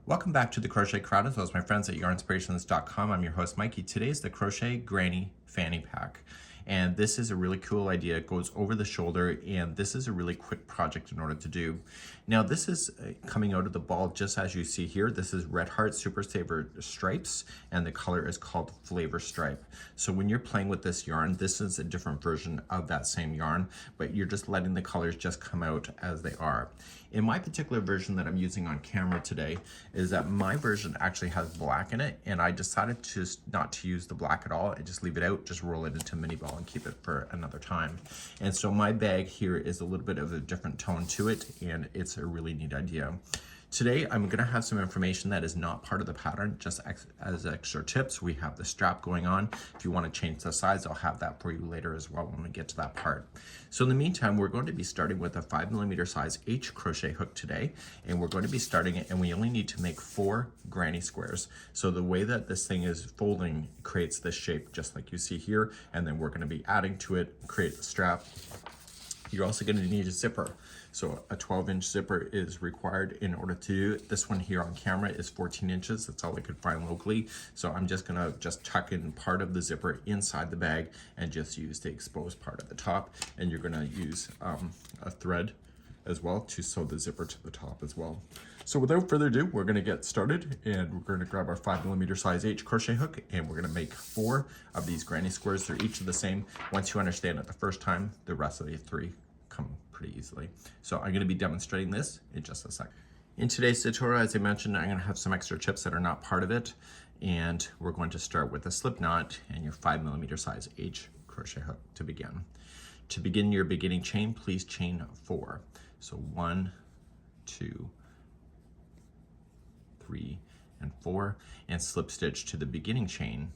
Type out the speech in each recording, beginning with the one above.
Welcome back to the Crochet Crowd, as well as my friends at yarnspirations.com. I'm your host, Mikey. Today's the Crochet Granny Fanny Pack. And this is a really cool idea. It goes over the shoulder, and this is a really quick project in order to do. Now, this is coming out of the ball just as you see here. This is Red Heart Super Saver Stripes, and the color is called Flavor Stripe. So when you're playing with this yarn, this is a different version of that same yarn, but you're just letting the colors just come out as they are. In my particular version that I'm using on camera today, is that my version actually has black in it, and I decided to not to use the black at all and just leave it out, just roll it into a mini ball and keep it for another time. And so my bag here is a little bit of a different tone to it, and it's a really neat idea. Today, I'm gonna have some information that is not part of the pattern, just as extra tips. We have the strap going on. If you wanna change the size, I'll have that for you later as well when we get to that part. So in the meantime, we're going to be starting with a 5mm size H crochet hook today, and we're going to be starting it, and we only need to make 4 granny squares. So the way that this thing is folding creates this shape just like you see here, and then we're gonna be adding to it, create the strap. You're also going to need a zipper. So a 12-inch zipper is required in order to do it. This one here on camera is 14 inches. That's all I could find locally. So I'm just going to tuck in part of the zipper inside the bag and just use the exposed part at the top. And you're going to use a thread as well to sew the zipper to the top as well. So without further ado, we're gonna get started, and we're gonna grab our 5mm size H crochet hook, and we're gonna make 4 of these granny squares. They're each the same. Once you understand it the first time, the rest of the 3 come pretty easily. So I'm gonna be demonstrating this in just a second. In today's tutorial, as I mentioned, I'm gonna have some extra tips that are not part of it, and we're going to start with a slip knot and your 5mm size H crochet hook to begin. To begin your beginning chain, please chain 4. So 1, 2, 3, and 4, and slip stitch to the beginning chain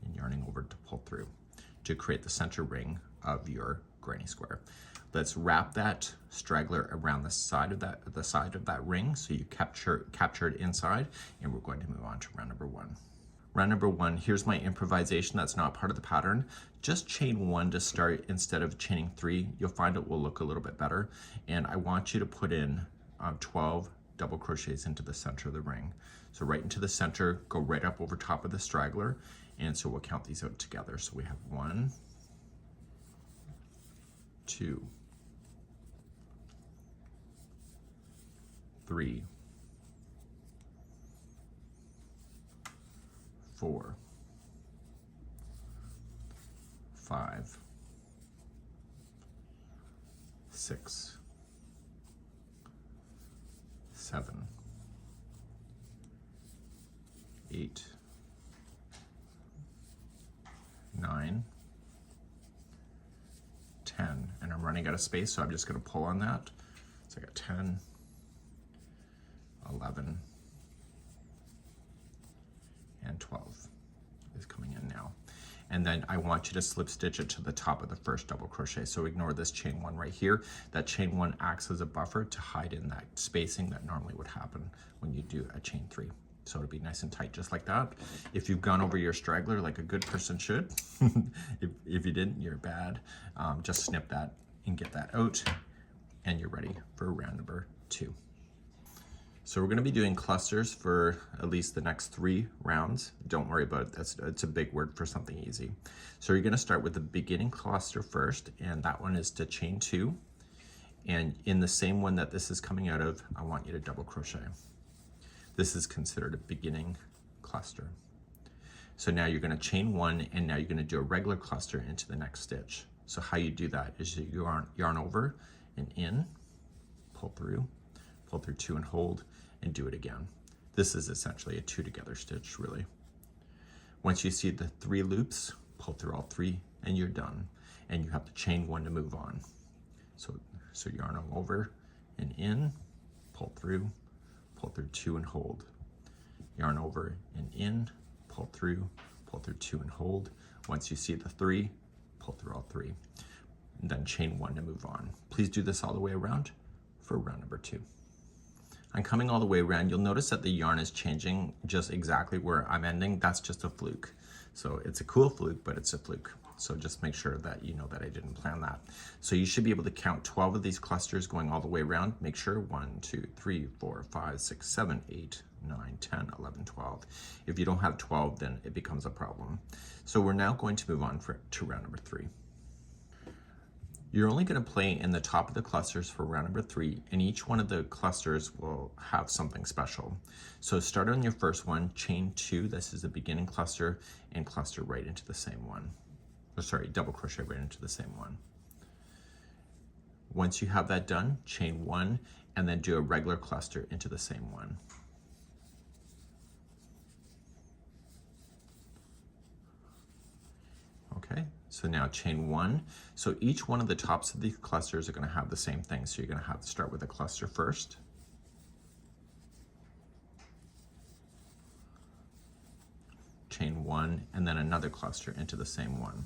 and yarning over to pull through to create the center ring of your granny square. Let's wrap that straggler around the side of that ring so you capture it inside, and we're going to move on to round number 1. Round number 1, here's my improvisation that's not part of the pattern. Just chain 1 to start instead of chaining 3. You'll find it will look a little bit better. And I want you to put in 12 double crochets into the center of the ring. So right into the center, go right up over top of the straggler. And so we'll count these out together. So we have 1, 2, 3, 4, 5, 6, 7, 8, 9, 10, and I'm running out of space, so I'm just going to pull on that. So I got 10, 11, and 12 is coming in now. And then I want you to slip stitch it to the top of the first double crochet. So ignore this chain 1 right here. That chain 1 acts as a buffer to hide in that spacing that normally would happen when you do a chain 3. So it'll be nice and tight just like that. If you've gone over your straggler like a good person should, if you didn't, you're bad. Just snip that and get that out, and you're ready for round number 2. So we're going to be doing clusters for at least the next 3 rounds. Don't worry about it. It's a big word for something easy. So you're going to start with the beginning cluster first, and that one is to chain 2. And in the same one that this is coming out of, I want you to double crochet. This is considered a beginning cluster. So now you're going to chain 1, and now you're going to do a regular cluster into the next stitch. So how you do that is you yarn over and in, pull through 2 and hold, and do it again. This is essentially a 2 together stitch, really. Once you see the 3 loops, pull through all 3, and you're done. And you have to chain 1 to move on. So yarn over and in, pull through 2 and hold. Yarn over and in, pull through 2 and hold. Once you see the 3, pull through all 3. And then chain 1 to move on. Please do this all the way around for round number 2. I'm coming all the way around. You'll notice that the yarn is changing just exactly where I'm ending. That's just a fluke. So it's a cool fluke, but it's a fluke. So just make sure that you know that I didn't plan that. So you should be able to count 12 of these clusters going all the way around. Make sure 1, 2, 3, 4, 5, 6, 7, 8, 9, 10, 11, 12. If you don't have 12, then it becomes a problem. So we're now going to move on to round number 3. You're only going to play in the top of the clusters for round number 3, and each one of the clusters will have something special. So start on your first one, chain 2, this is the beginning cluster, and cluster right into the same one. Or sorry, double crochet right into the same one. Once you have that done, chain 1, and then do a regular cluster into the same one. Okay, so now chain 1. So each one of the tops of these clusters are going to have the same thing. So you're going to have to start with a cluster first. Chain 1, and then another cluster into the same one.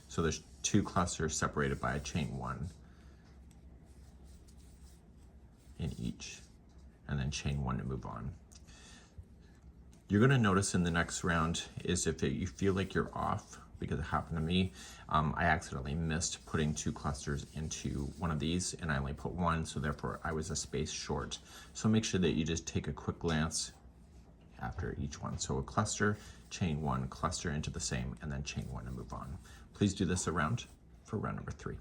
So there's 2 clusters separated by a chain 1 in each, and then chain 1 to move on. You're going to notice in the next round is if you feel like you're off, because it happened to me, I accidentally missed putting 2 clusters into one of these, and I only put 1, so therefore I was a space short. So make sure that you just take a quick glance after each one. So a cluster, chain 1, cluster into the same, and then chain 1 to move on. Please do this around for round number 3.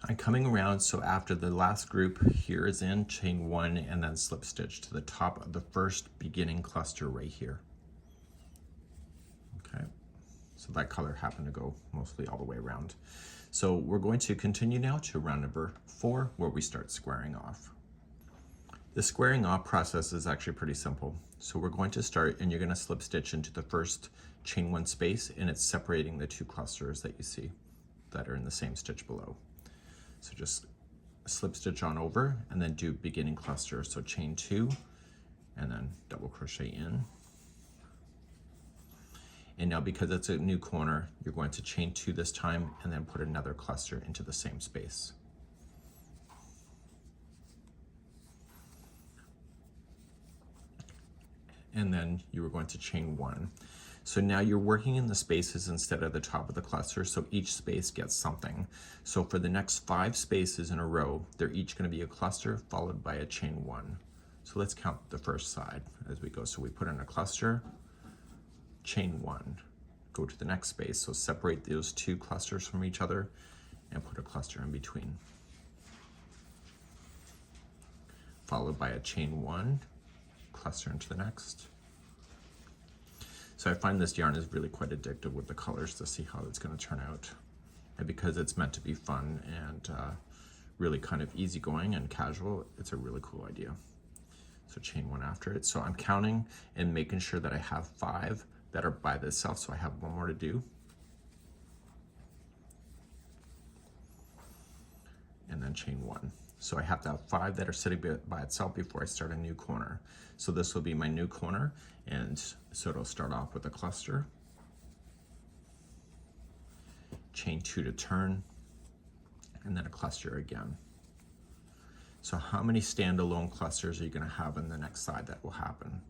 I'm coming around, so after the last group here is in, chain 1, and then slip stitch to the top of the first beginning cluster right here. Okay, so that color happened to go mostly all the way around. So we're going to continue now to round number 4, where we start squaring off. The squaring off process is actually pretty simple. So we're going to start, and you're going to slip stitch into the first chain 1 space, and it's separating the 2 clusters that you see that are in the same stitch below. So just slip stitch on over, and then do beginning cluster. So chain 2, and then double crochet in. And now because it's a new corner, you're going to chain 2 this time, and then put another cluster into the same space. And then you were going to chain 1. So now you're working in the spaces instead of the top of the cluster, so each space gets something. So for the next 5 spaces in a row, they're each going to be a cluster followed by a chain 1. So let's count the first side as we go. So we put in a cluster, chain 1, go to the next space, so separate those 2 clusters from each other and put a cluster in between. Followed by a chain 1, cluster into the next. So I find this yarn is really quite addictive with the colors to see how it's going to turn out. And because it's meant to be fun and really kind of easygoing and casual, it's a really cool idea. So chain 1 after it. So I'm counting and making sure that I have 5 that are by themselves, so I have 1 more to do. And then chain 1. So I have to have 5 that are sitting by itself before I start a new corner. So this will be my new corner, and so it'll start off with a cluster, chain 2 to turn, and then a cluster again. So how many standalone clusters are you going to have in the next side that will happen?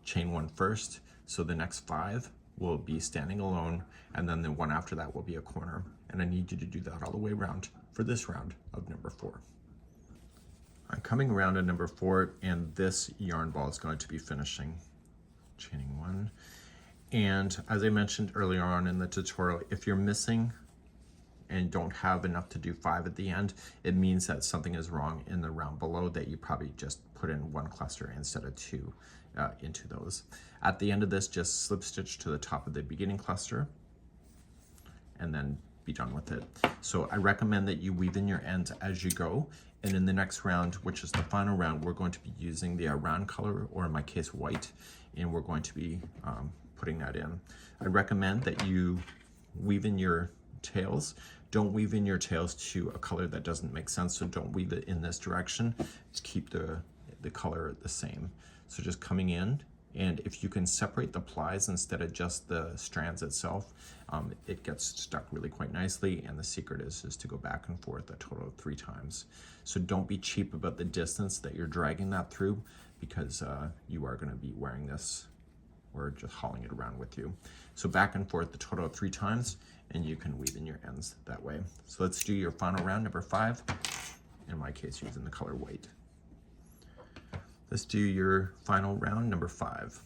Chain 1 first, so the next 5 will be standing alone, and then the one after that will be a corner. And I need you to do that all the way around for this round of number 4. I'm coming around to number 4, and this yarn ball is going to be finishing. Chaining 1. And as I mentioned earlier on in the tutorial, if you're missing and don't have enough to do 5 at the end, it means that something is wrong in the round below, that you probably just put in 1 cluster instead of 2 into those. At the end of this, just slip stitch to the top of the beginning cluster and then be done with it. So I recommend that you weave in your ends as you go, and in the next round, which is the final round, we're going to be using the round color, or in my case white, and we're going to be putting that in. I recommend that you weave in your tails. Don't weave in your tails to a color that doesn't make sense, so don't weave it in this direction. Just keep the color the same. So just coming in, and if you can separate the plies instead of just the strands itself, it gets stuck really quite nicely, and the secret is to go back and forth a total of 3 times. So don't be cheap about the distance that you're dragging that through, because you are going to be wearing this or just hauling it around with you. So back and forth a total of 3 times, and you can weave in your ends that way. So let's do your final round, number 5, in my case using the color white. Let's do your final round, number 5.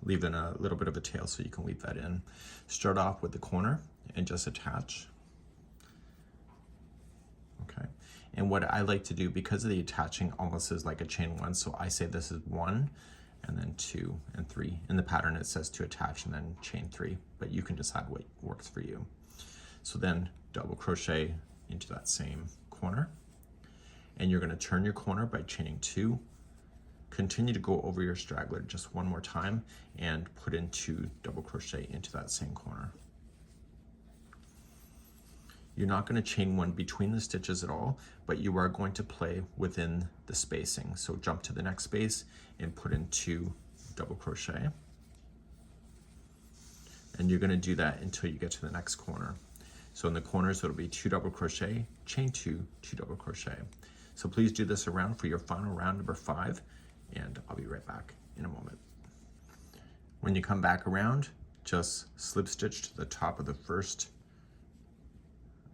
Leave in a little bit of a tail so you can weave that in. Start off with the corner and just attach. Okay, and what I like to do, because of the attaching almost is like a chain 1, so I say this is 1, and then 2 and 3. In the pattern it says to attach and then chain 3, but you can decide what works for you. So then double crochet into that same corner, and you're going to turn your corner by chaining 2. Continue to go over your straggler just one more time and put in 2 double crochet into that same corner. You're not going to chain 1 between the stitches at all, but you are going to play within the spacing. So jump to the next space and put in 2 double crochet. And you're going to do that until you get to the next corner. So in the corners, it'll be 2 double crochet, chain 2, 2 double crochet. So please do this around for your final round, number 5, and I'll be right back in a moment. When you come back around, just slip stitch to the top of the first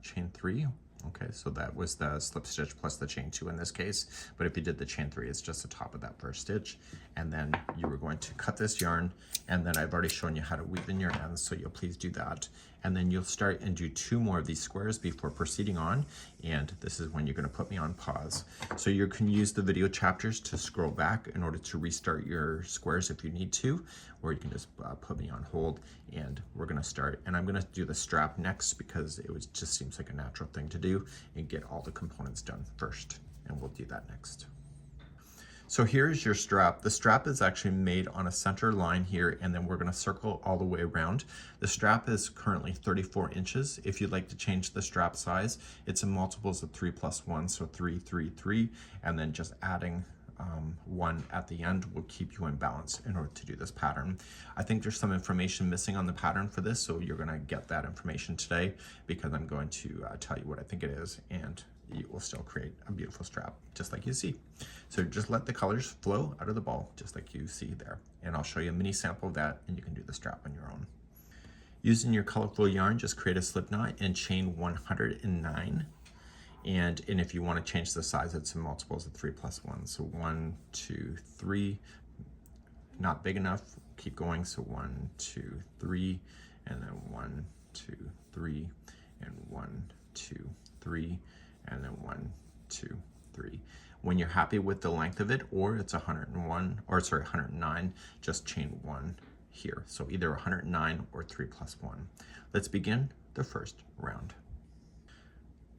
chain 3. Okay, so that was the slip stitch plus the chain 2 in this case, but if you did the chain 3, it's just the top of that first stitch, and then you were going to cut this yarn, and then I've already shown you how to weave in your ends, so you'll please do that, and then you'll start and do 2 more of these squares before proceeding on, and this is when you're going to put me on pause. So you can use the video chapters to scroll back in order to restart your squares if you need to, or you can just put me on hold, and we're going to start, and I'm going to do the strap next because it just seems like a natural thing to do and get all the components done first, and we'll do that next. So here's your strap. The strap is actually made on a center line here, and then we're going to circle all the way around. The strap is currently 34 inches. If you'd like to change the strap size, it's in multiples of 3 plus 1, so 3, 3, 3, and then just adding 1 at the end will keep you in balance in order to do this pattern. I think there's some information missing on the pattern for this, so you're going to get that information today because I'm going to tell you what I think it is, and you will still create a beautiful strap just like you see. So just let the colors flow out of the ball just like you see there, and I'll show you a mini sample of that, and you can do the strap on your own. Using your colorful yarn, just create a slip knot and chain 109. And if you want to change the size, it's in multiples of 3 plus 1. So 1, 2, 3, not big enough, keep going. So 1, 2, 3, and then 1, 2, 3, and 1, 2, 3, and then 1, 2, 3. When you're happy with the length of it, or it's 109, just chain 1 here. So either 109 or 3 plus 1. Let's begin the first round.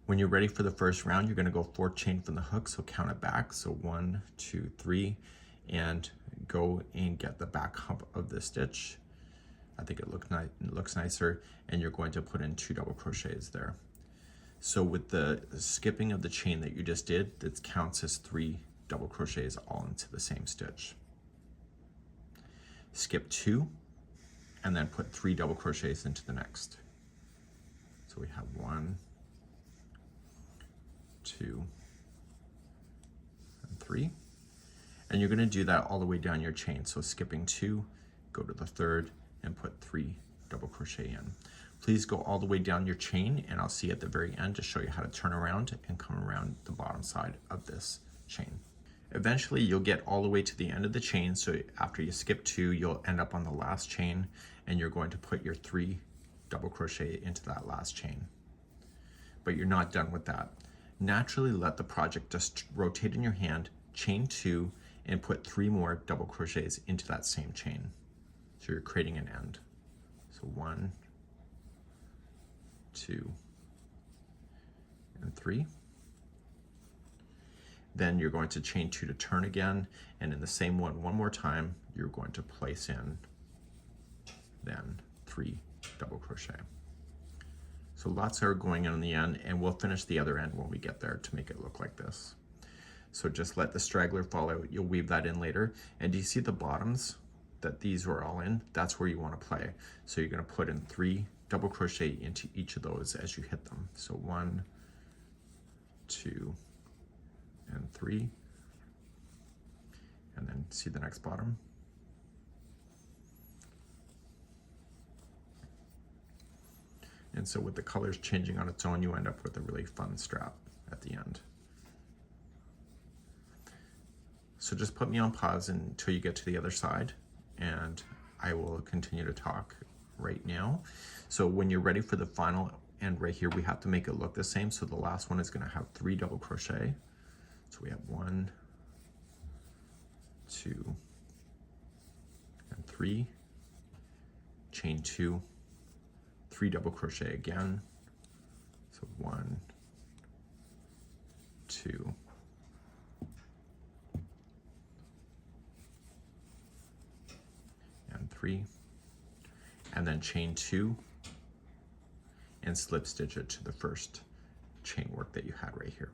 When you're ready for the first round, you're going to go 4 chain from the hook, so count it back. So 1, 2, 3, and go and get the back hump of the stitch. I think it looks nicer, and you're going to put in 2 double crochets there. So with the skipping of the chain that you just did, that counts as 3 double crochets all into the same stitch. Skip 2, and then put 3 double crochets into the next. So we have 1, 2, and 3, and you're going to do that all the way down your chain. So skipping 2, go to the third and put 3 double crochet in. Please go all the way down your chain, and I'll see at the very end to show you how to turn around and come around the bottom side of this chain. Eventually you'll get all the way to the end of the chain, so after you skip 2, you'll end up on the last chain, and you're going to put your 3 double crochet into that last chain. But you're not done with that. Naturally let the project just rotate in your hand, chain 2, and put 3 more double crochets into that same chain. So you're creating an end. So 1, 2, and 3. Then you're going to chain 2 to turn again, and in the same one more time, you're going to place in then 3 double crochet. So lots are going in the end, and we'll finish the other end when we get there to make it look like this. So just let the straggler fall out. You'll weave that in later. And do you see the bottoms that these were all in? That's where you want to play. So you're going to put in 3 double crochet into each of those as you hit them. So 1, 2, and 3. And then see the next bottom? And so with the colors changing on its own, you end up with a really fun strap at the end. So just put me on pause until you get to the other side, and I will continue to talk right now. So when you're ready for the final end right here, we have to make it look the same. So the last one is going to have 3 double crochet. So we have 1, 2, and 3, chain 2, 3 double crochet again. So 1, 2, and 3, and then chain 2 and slip stitch it to the first chain work that you had right here.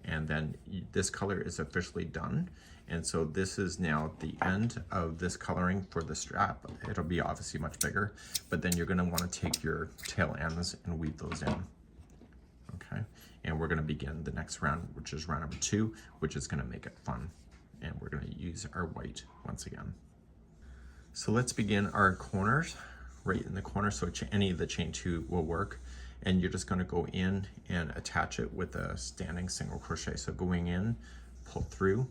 And then this color is officially done. And so this is now the end of this coloring for the strap. It'll be obviously much bigger, but then you're gonna wanna take your tail ends and weave those in, okay? And we're gonna begin the next round, which is round number 2, which is gonna make it fun. And we're gonna use our white once again. So let's begin our corners right in the corner. So any of the chain 2 will work. And you're just gonna go in and attach it with a standing single crochet. So going in, pull through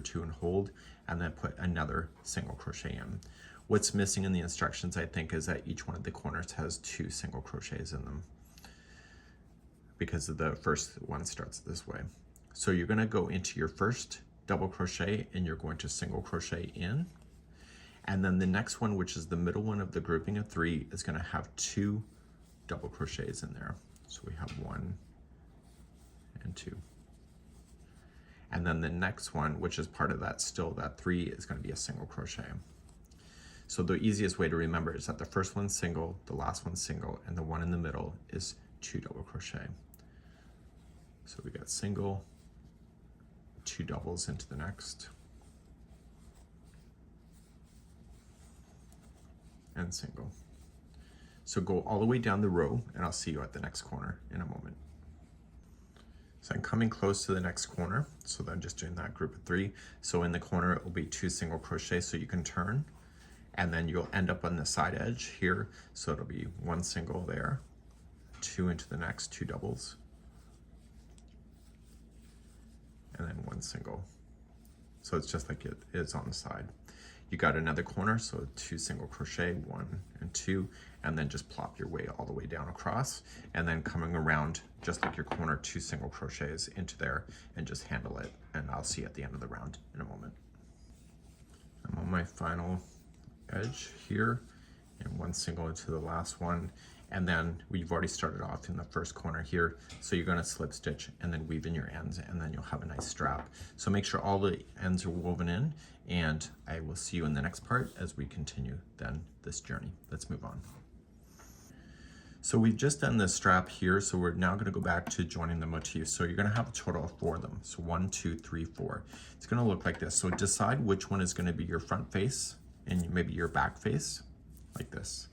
2 and hold, and then put another single crochet in. What's missing in the instructions, I think, is that each one of the corners has 2 single crochets in them, because the first one starts this way. So you're gonna go into your first double crochet and you're going to single crochet in. And then the next one, which is the middle one of the grouping of 3, is gonna have 2 double crochets in there. So we have 1 and 2. And then the next one, which is part of that, still that 3, is going to be a single crochet. So the easiest way to remember is that the first one's single, the last one's single, and the one in the middle is 2 double crochet. So we got single, 2 doubles into the next, and single. So go all the way down the row, and I'll see you at the next corner in a moment. So I'm coming close to the next corner, so I'm just doing that group of 3. So in the corner, it will be 2 single crochets, so you can turn, and then you'll end up on the side edge here. So it'll be 1 single there, 2 into the next, 2 doubles, and then 1 single. So it's just like it is on the side. You got another corner, so 2 single crochet, 1 and 2, and then just plop your way all the way down across, and then coming around just like your corner, 2 single crochets into there, and just handle it. And I'll see you at the end of the round in a moment. I'm on my final edge here, and 1 single into the last one, and then we've already started off in the first corner here, so you're going to slip stitch and then weave in your ends, and then you'll have a nice strap. So make sure all the ends are woven in, and I will see you in the next part as we continue then this journey. Let's move on. So we've just done the strap here, so we're now going to go back to joining the motifs. So you're going to have a total of 4 of them. So 1, 2, 3, 4. It's going to look like this. So decide which one is going to be your front face and maybe your back face, like this.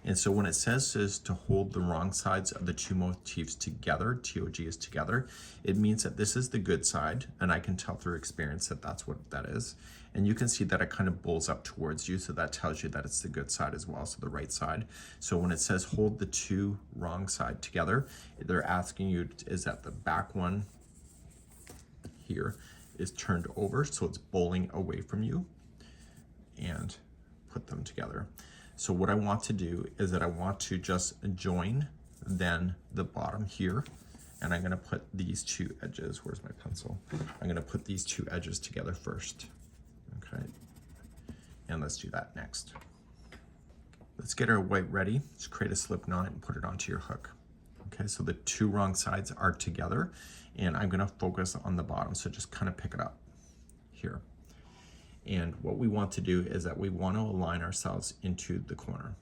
And so when it says is to hold the wrong sides of the 2 motifs together, TOG is together, it means that this is the good side, and I can tell through experience that that's what that is. And you can see that it kind of bulls up towards you, so that tells you that it's the good side as well, so the right side. So when it says hold the 2 wrong side together, they're asking you, is that the back one here is turned over, so it's bowling away from you, and put them together. So what I want to do is that I want to just join then the bottom here, and I'm gonna put these 2 edges, where's my pencil? I'm gonna put these 2 edges together first, okay? And let's do that next. Let's get our white ready. Just create a slip knot and put it onto your hook. Okay, so the 2 wrong sides are together, and I'm gonna focus on the bottom, so just kind of pick it up here. And what we want to do is that we want to align ourselves into the corner.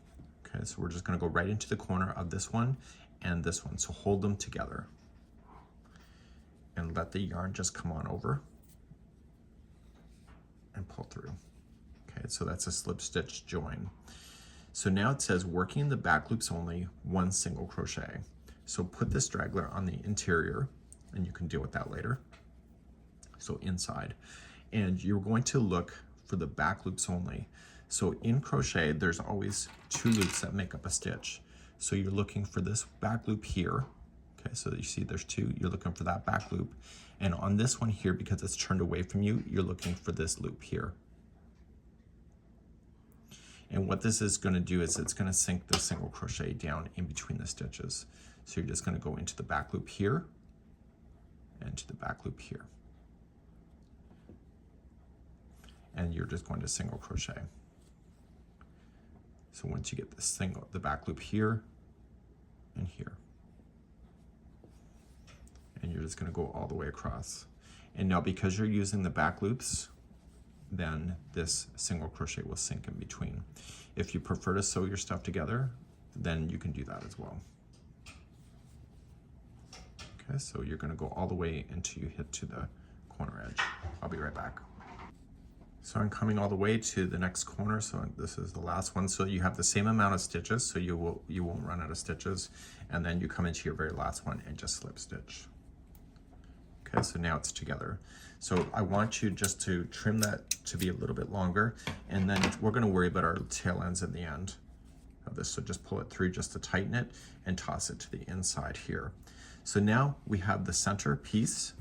Okay, so we're just going to go right into the corner of this one and this one. So hold them together and let the yarn just come on over and pull through. Okay, so that's a slip stitch join. So now it says working the back loops only, 1 single crochet. So put the straggler on the interior, and you can deal with that later. So inside. And you're going to look for the back loops only. So in crochet, there's always 2 loops that make up a stitch. So you're looking for this back loop here. Okay, so you see there's 2, you're looking for that back loop. And on this one here, because it's turned away from you, you're looking for this loop here. And what this is going to do is it's going to sink the single crochet down in between the stitches. So you're just going to go into the back loop here and to the back loop here. And you're just going to single crochet. So once you get the back loop here and here, and you're just going to go all the way across. And now because you're using the back loops, then this single crochet will sink in between. If you prefer to sew your stuff together, then you can do that as well. Okay, so you're going to go all the way until you hit to the corner edge. I'll be right back. So I'm coming all the way to the next corner, so this is the last one. So you have the same amount of stitches, so you won't run out of stitches, and then you come into your very last one and just slip stitch. Okay, so now it's together. So I want you just to trim that to be a little bit longer, and then we're going to worry about our tail ends at the end of this. So just pull it through just to tighten it and toss it to the inside here. So now we have the center piece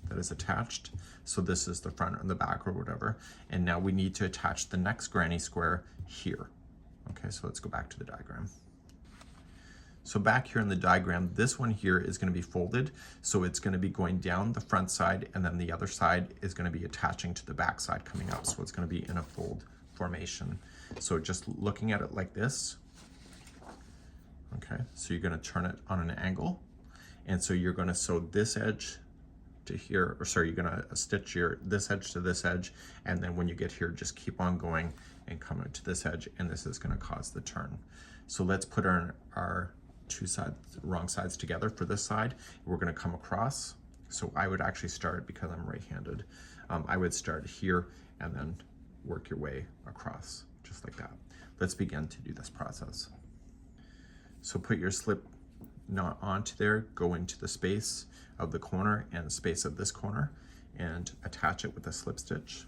that is attached. So this is the front and the back or whatever. And now we need to attach the next granny square here. Okay, so let's go back to the diagram. So back here in the diagram, this one here is going to be folded. So it's going to be going down the front side, and then the other side is going to be attaching to the back side coming up. So it's going to be in a fold formation. So just looking at it like this. Okay, so you're going to turn it on an angle. And so you're going to sew this edge to here, or sorry, you're going to stitch this edge to this edge. And then when you get here, just keep on going and come to this edge. And this is going to cause the turn. So let's put our 2 sides, wrong sides together for this side. We're going to come across. So I would actually start, because I'm right-handed, I would start here and then work your way across, just like that. Let's begin to do this process. So put your slip knot onto there, go into the space of the corner and the space of this corner, and attach it with a slip stitch.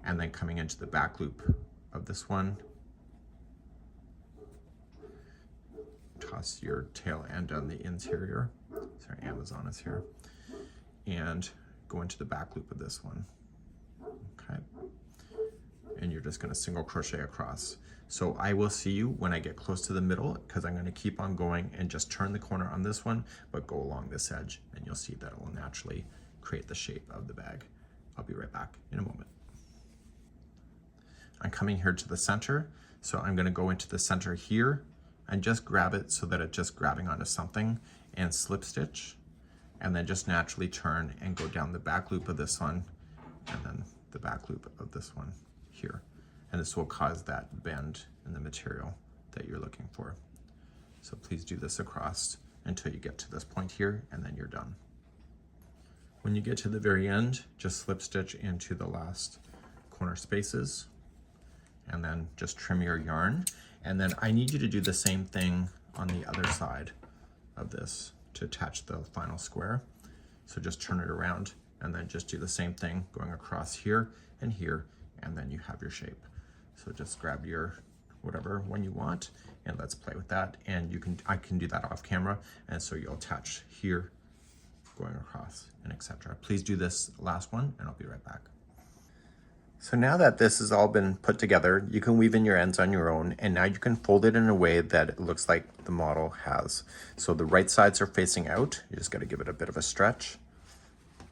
And then coming into the back loop of this one, toss your tail end on the interior. Sorry, Amazon is here. And go into the back loop of this one. Okay. And you're just going to single crochet across. So I will see you when I get close to the middle, because I'm going to keep on going and just turn the corner on this one, but go along this edge, and you'll see that it will naturally create the shape of the bag. I'll be right back in a moment. I'm coming here to the center, so I'm going to go into the center here and just grab it so that it's just grabbing onto something, and slip stitch, and then just naturally turn and go down the back loop of this one, and then the back loop of this one here. And this will cause that bend in the material that you're looking for. So please do this across until you get to this point here, and then you're done. When you get to the very end, just slip stitch into the last corner spaces, and then just trim your yarn. And then I need you to do the same thing on the other side of this to attach the final square. So just turn it around and then just do the same thing going across here, and then you have your shape. So just grab your whatever one you want, and let's play with that. And I can do that off camera, and so you'll attach here, going across, and etc. Please do this last one, and I'll be right back. So now that this has all been put together, you can weave in your ends on your own, and now you can fold it in a way that it looks like the model has. So the right sides are facing out. You just got to give it a bit of a stretch,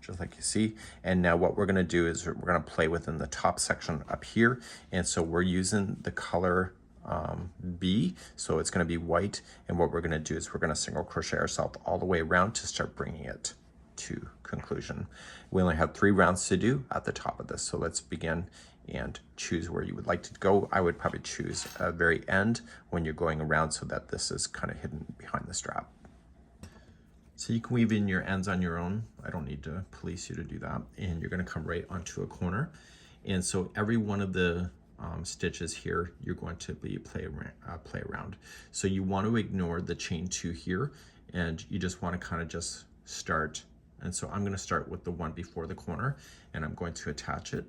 just like you see. And now what we're going to do is we're going to play within the top section up here. And so we're using the color B, so it's going to be white. And what we're going to do is we're going to single crochet ourselves all the way around to start bringing it to conclusion. We only have 3 rounds to do at the top of this. So let's begin and choose where you would like to go. I would probably choose a very end when you're going around, so that this is kind of hidden behind the strap. So you can weave in your ends on your own. I don't need to police you to do that. And you're going to come right onto a corner. And so every one of the stitches here, you're going to be play around. So you want to ignore the chain 2 here, and you just want to kind of just start. And so I'm going to start with the one before the corner, and I'm going to attach it.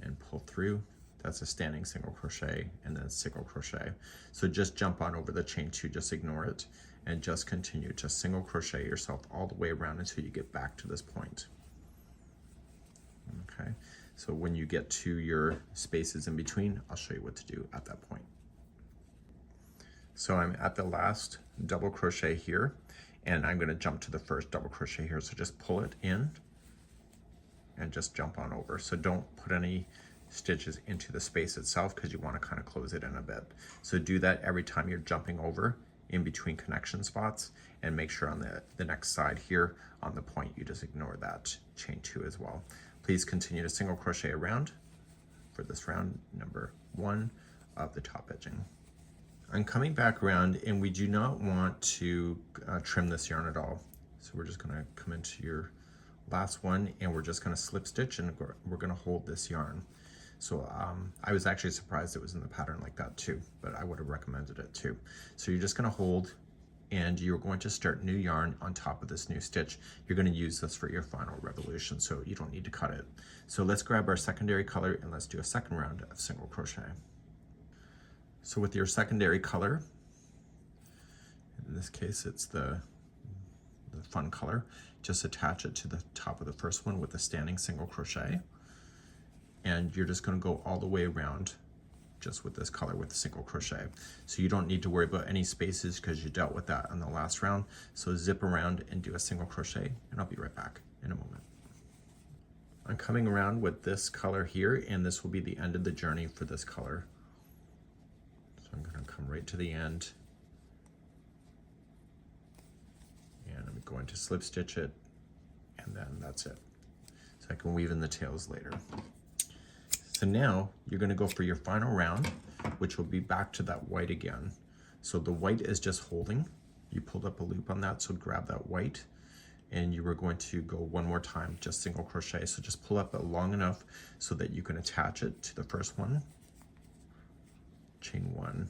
and pull through. That's a standing single crochet and then single crochet. So just jump on over the chain 2, just ignore it, and just continue to single crochet yourself all the way around until you get back to this point. Okay, so when you get to your spaces in between, I'll show you what to do at that point. So I'm at the last double crochet here, and I'm going to jump to the first double crochet here. So just pull it in and just jump on over. So don't put any stitches into the space itself because you want to kind of close it in a bit. So do that every time you're jumping over in between connection spots, and make sure on the next side here on the point you just ignore that chain 2 as well. Please continue to single crochet around for this round number 1 of the top edging. I'm coming back around, and we do not want to trim this yarn at all. So we're just going to come into your last one, and we're just going to slip stitch, and we're going to hold this yarn. So I was actually surprised it was in the pattern like that too, but I would have recommended it too. So you're just going to hold, and you're going to start new yarn on top of this new stitch. You're going to use this for your final revolution, so you don't need to cut it. So let's grab our secondary color and let's do a second round of single crochet. So with your secondary color, in this case it's the fun color, just attach it to the top of the first one with a standing single crochet, and you're just going to go all the way around just with this color with the single crochet. So you don't need to worry about any spaces because you dealt with that on the last round. So zip around and do a single crochet, and I'll be right back in a moment. I'm coming around with this color here, and this will be the end of the journey for this color. So I'm going to come right to the end, and I'm going to slip stitch it, and then that's it. So I can weave in the tails later. So now you're going to go for your final round, which will be back to that white again. So the white is just holding. You pulled up a loop on that, so grab that white, and you were going to go one more time, just single crochet. So just pull up it long enough so that you can attach it to the first one, chain 1,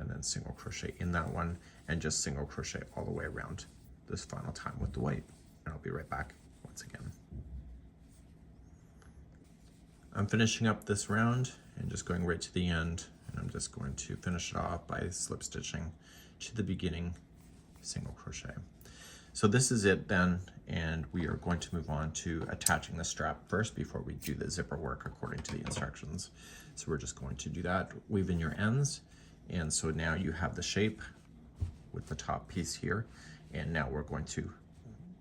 and then single crochet in that one, and just single crochet all the way around this final time with the white. And I'll be right back once again. I'm finishing up this round and just going right to the end, and I'm just going to finish it off by slip stitching to the beginning single crochet. So this is it then, and we are going to move on to attaching the strap first before we do the zipper work according to the instructions. So we're just going to do that, weave in your ends, and so now you have the shape with the top piece here, and now we're going to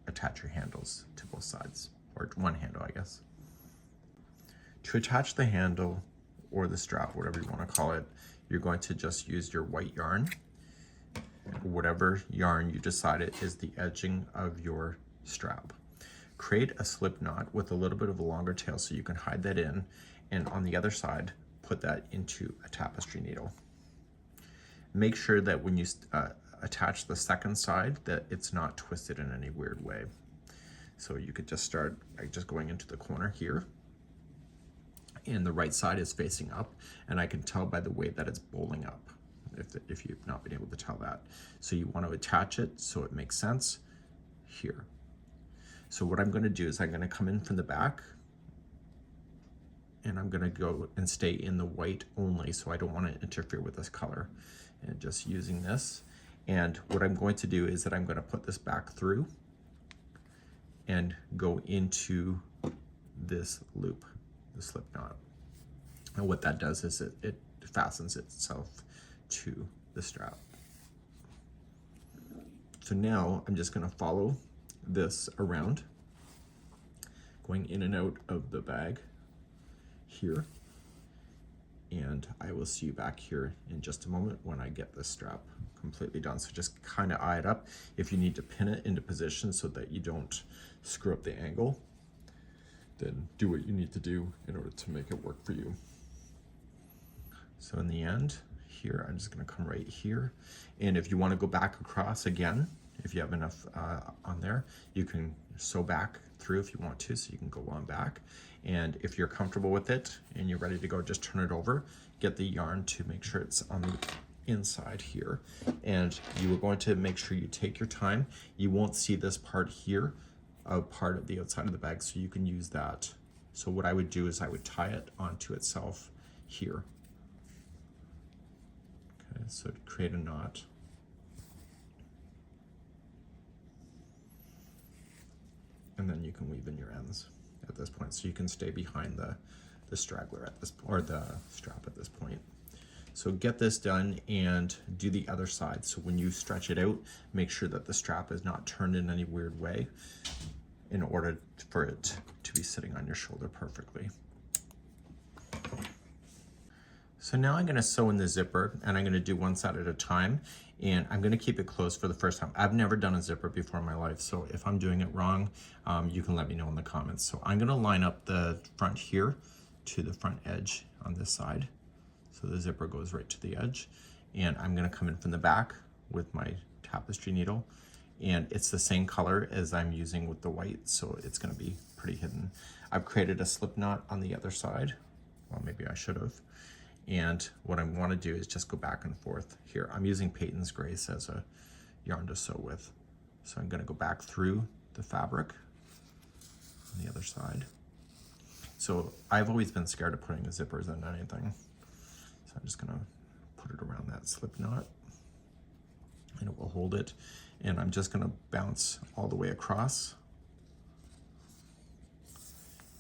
attach your handles to both sides, or one handle I guess. To attach the handle or the strap, whatever you want to call it, you're going to just use your white yarn, whatever yarn you decided is the edging of your strap. Create a slip knot with a little bit of a longer tail so you can hide that in, and on the other side, put that into a tapestry needle. Make sure that when you attach the second side that it's not twisted in any weird way. So you could just start by just going into the corner here, and the right side is facing up, and I can tell by the way that it's bowling up if you've not been able to tell that. So you want to attach it so it makes sense here. So what I'm going to do is I'm going to come in from the back, and I'm going to go and stay in the white only, so I don't want to interfere with this color, and just using this. And what I'm going to do is that I'm going to put this back through and go into this loop, the slip knot. And what that does is it fastens itself to the strap. So now I'm just going to follow this around, going in and out of the bag here, and I will see you back here in just a moment when I get this strap completely done. So just kind of eye it up. If you need to pin it into position so that you don't screw up the angle, then do what you need to do in order to make it work for you. So in the end here, I'm just going to come right here, and if you want to go back across again, if you have enough on there, you can sew back through if you want to, so you can go on back. And if you're comfortable with it and you're ready to go, just turn it over, get the yarn to make sure it's on the inside here, and you are going to make sure you take your time. You won't see this part here, part of the outside of the bag, so you can use that So what I would do is I would tie it onto itself here. Okay, so to create a knot. And then you can weave in your ends at this point, so you can stay behind the straggler at this, or the strap at this point. So get this done and do the other side. So when you stretch it out, make sure that the strap is not turned in any weird way in order for it to be sitting on your shoulder perfectly. So now I'm gonna sew in the zipper, and I'm gonna do one side at a time, and I'm gonna keep it closed for the first time. I've never done a zipper before in my life, so if I'm doing it wrong, you can let me know in the comments. So I'm gonna line up the front here to the front edge on this side. So the zipper goes right to the edge, and I'm gonna come in from the back with my tapestry needle, and it's the same color as I'm using with the white, so it's gonna be pretty hidden. I've created a slip knot on the other side. Well, maybe I should have. And what I want to do is just go back and forth here. I'm using Peyton's Grace as a yarn to sew with. So I'm going to go back through the fabric on the other side. So I've always been scared of putting the zippers in anything. So I'm just going to put it around that slip knot, and it will hold it. And I'm just going to bounce all the way across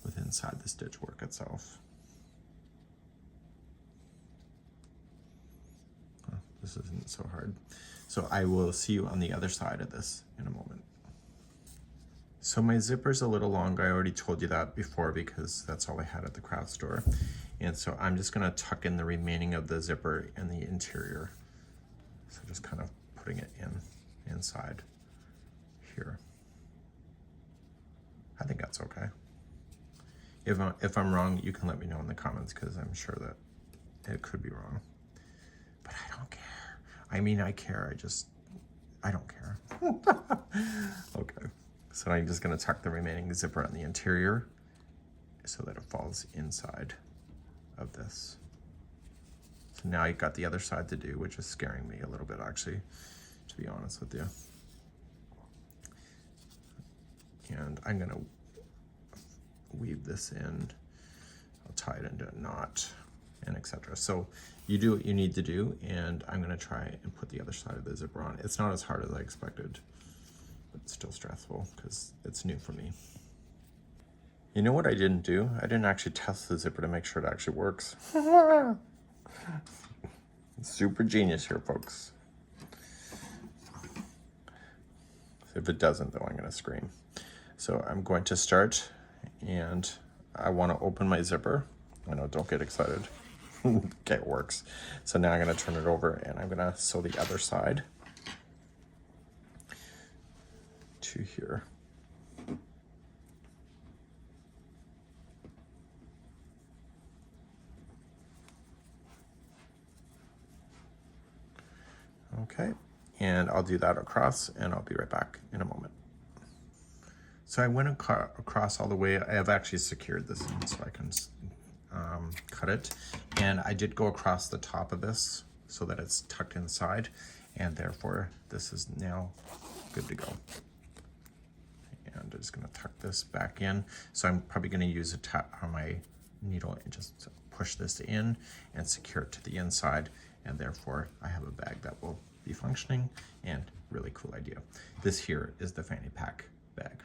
with inside the stitch work itself. This isn't so hard. So I will see you on the other side of this in a moment. So my zipper's a little long. I already told you that before because that's all I had at the craft store. And so I'm just gonna tuck in the remaining of the zipper in the interior. So just kind of putting it inside here. I think that's okay. If I'm wrong, you can let me know in the comments because I'm sure that it could be wrong. But I don't care. I mean, I care, I don't care. Okay, so I'm just gonna tuck the remaining zipper on the interior so that it falls inside of this. So now you've got the other side to do, which is scaring me a little bit actually, to be honest with you. And I'm gonna weave this in, I'll tie it into a knot, and etc. So you do what you need to do, and I'm gonna try and put the other side of the zipper on. It's not as hard as I expected, but it's still stressful because it's new for me. You know what I didn't do? I didn't actually test the zipper to make sure it actually works. Super genius here, folks. If it doesn't, though, I'm gonna scream. So I'm going to start, and I wanna open my zipper. I know, don't get excited. Okay, it works. So now I'm going to turn it over, and I'm going to sew the other side to here. Okay, and I'll do that across, and I'll be right back in a moment. So I went across all the way. I have actually secured this in so I can cut it, and I did go across the top of this so that it's tucked inside, and therefore this is now good to go. And I'm just going to tuck this back in. So I'm probably going to use a tap on my needle and just push this in and secure it to the inside, and therefore I have a bag that will be functioning, and really cool idea. This here is the fanny pack bag.